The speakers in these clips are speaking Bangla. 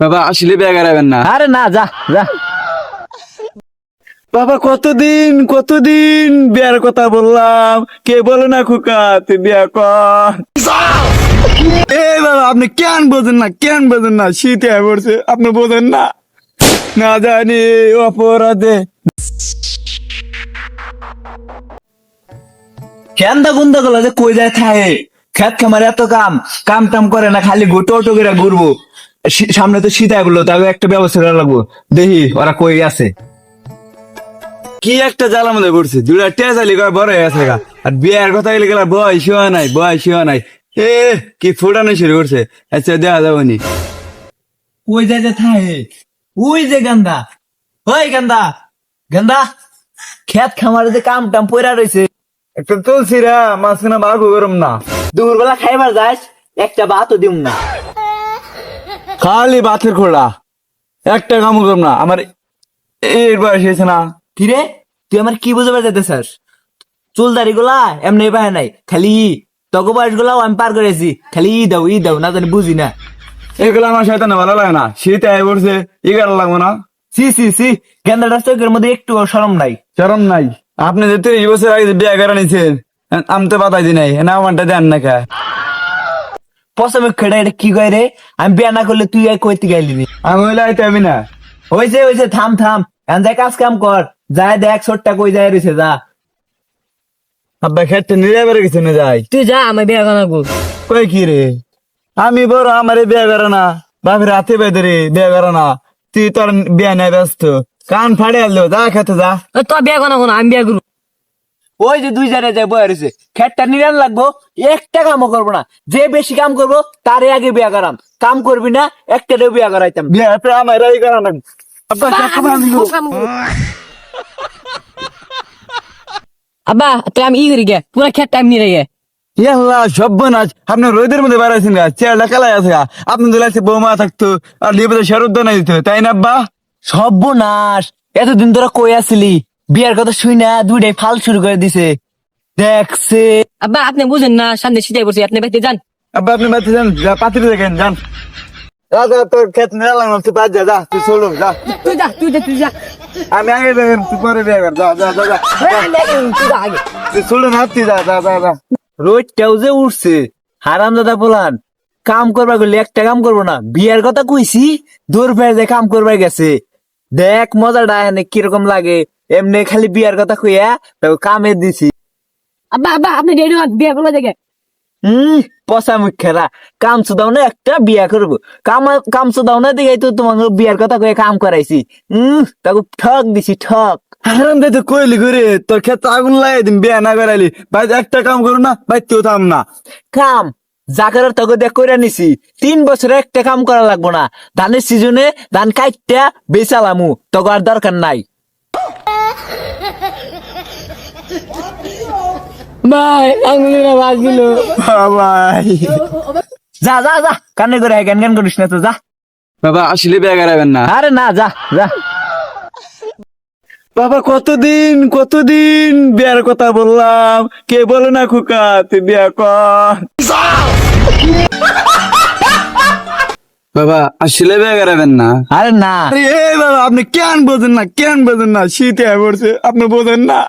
বাবা আসলে বিয়ে করাবেন না? আরে না, যা যা। বাবা কতদিন কতদিন বিয়ার কথা বললাম, কে বলে না খোকা তুই বিয়া কর। এ বাবা আপনি কেন বোঝেন না, কেন বোঝেন না? শীতে পড়ছে আপনি বোঝেন না? না জানি অপরাধে কেন্দা গুন্দা গুলো যে কই যায় থাকে, খেত খামারে এত কাম কাম টাম করে না, খালি গোটো অটো করে ঘুরবো। সামনে তো শীত আইগুলো, তাকে একটা ব্যবস্থা করা লাগবো। দেখি ওরা কই আছে। কি একটা জ্বালা মধ্যে পড়ছে, দুটা টেজালি কয় বড় হয়ে গেছে গা। আর বিয়ের কথা গেলে গেলা বয়সও নাই, বয়সও নাই। এ কি ফুটানো শুরু করছে। আচ্ছা দেওয়া যাবো নি। কই যায় যে থাকে, ওই যে গান্দা, ওই গান্দা গান্দা, খেত খামারে যে কাম টাম পয়রা রয়েছে। একটা তুলসি রা মাঝখানে বাঘু গরম না, দুপুর বেলা খাইবার যাস, একটা ভাতও দিম না। খালি বাথের খোলা, একটা কাম করব না। আমার এর বয়স হয়েছে না। কিরে, তুই আমার কি বুঝতে পারতেছিস? চুল দাড়ি গুলা এমনি পায় নাই, খালি তগো বয়স গুলাও আমি পার করেছি, খালি ই দাও না জানি বুঝি না। এগুলো আমার সাথে না ভালো লাগে না। শীত আয় পড়ছে, এগারো লাগবো না। সি সি সি, গেন্দাটার চোখের মধ্যে একটু শরম নাই। চরম নাই। আপনি যে 30 বছর আগে যে বিয়ে করে নিছেন, আমি তো বাতাই দি নাই, না আমারটা দেন না কে? পশমে খেড়ে এটা কি কয় রে? আমি বিয়া না করলে তুই আর কইতে গাইলি নি। আমি হইলে আইতে আমি না। হয়েছে থাম থাম, এখন যাই কাজ কাম কর, যায় দেখ ছোট্টা কই যায় রয়েছে, যা। আব্বা খেতে নিয়ে বেড়ে গেছে না যাই। তুই যা, আমি বিয়া করবো। কই কি রে, আমি বড় আমারে বিয়ে করে না, বাপের হাতে বেঁধে রে বিয়ে করে না। তুই তোর বিয়ে নাই ব্যস্ত, কান ফাড়ে আলো, যা খেতে যা। তোর বিয়া করবো না, আমি বিয়া করবো। ওই যে দুই জায়গায় যায় বয়ে রয়েছে, খেটটা নিরান লাগবো, একটা কামও করবো না। যে বেশি কাম করবো তারে আগে বিয়া করাম, কাম করবি না একটারেও বিয়া করাইতাম। বিয়ে আমার এই করে না। আব্বা খেতে আমি আব্বা তো আমি ই করি গে, পুরা খেত টাইম নিয়ে গে। ইয়াল্লা সর্বনাশ, আপনি রোদের মধ্যে বেড়াইছেন গা, চেয়ারটা কালাই আছে গা। আপনি দোলাইছে বৌমা থাকতো আর লিপে শরৎ না দিত, তাই না আব্বা? সর্বনাশ, এতদিন তোরা কই আসলি? বিয়ার কথা শুই না দুইটাই ফাল শুরু করে দিছে, দেখছে। আব্বা আপনি বুঝেন না, সামনে শীতে পড়ছে, আপনি বাইতে যান। আব্বা আপনি বাড়িতে যান, যা পাত্রী দেখেন যান। যা যা, তোর খেত নিলাম তুই বাদ যা, যা তুই চলো যা। তুই যা আমি আগে দেখেন, তুই পরে বিয়ে কর, যা যা যা যা। তুই যা আগে। তুই চলো না, তুই যা যা যা যা। রোজটাও যে উঠছে, হারাম দাদা বলান, কাম করবা গেলে একটা কাম করবো না। বিয়ার কথা কইছি, দূর ফের যে কাম করবা গেছে, দেখ মজাটা এনে কিরকম লাগে। এমনি খালি বিয়ার কথা কইয়া তাকে কামে দিছি। আব্বা আপনি রেডি হন, বিয়ে করবো দেখে। পচা মুখেরা, কাম চুদাও না একটা বিয়া করবো, কাম চুদাও না দেখে তো তোমাকে বিয়ার কথা কয়ে কাম করাইছি। তাকে ঠক দিছি, ঠক। হারাম দে তো কইলি করে, তোর খেত আগুন লাগাই দিন বিয়ে না করাইলি। ভাই একটা কাম করো না, ভাই তুই থাম না। কাম যা করার তোকে দেখ করে নিছি, 3 বছরে একটা কাম করা লাগবো না। ধানের সিজনে ধান কাইটটা বেচালামু, তোকে আর দরকার নাই। ভাই আঙুলিরা বাজছিল। ভাই যা যা যা, কানে করে জ্ঞান জ্ঞান করিস না তো, যা। বাবা আসলে বিয়ে করাবেন না? আরে না, যা যা। বাবা কতদিন কতদিন বিয়ার কথা বললাম, কে বলে না খোকা তুই বিয়া কর। বাবা আসলে বিয়ে করাবেন না? আরে না, আরে এ বাবা আপনি কেন বোঝেন না, কেন বোঝেন না? শীতে পড়ছে আপনি বোঝেন না?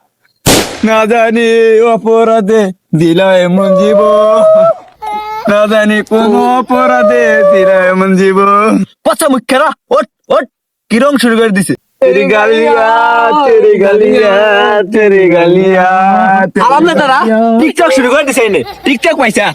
না জানি অপরাধে দিল এমন জীব, না জানি কোন অপরাধে দিল এমন জীব। পচা মুখেরা, ওট ওট, কিরম শুরু করে দিছে। তেরি গালিয়া, তেরি গালিয়া, তেরি গালিয়া। আরাম না তারা টিকটক শুরু করে দিছে, টিকটক পাইছা।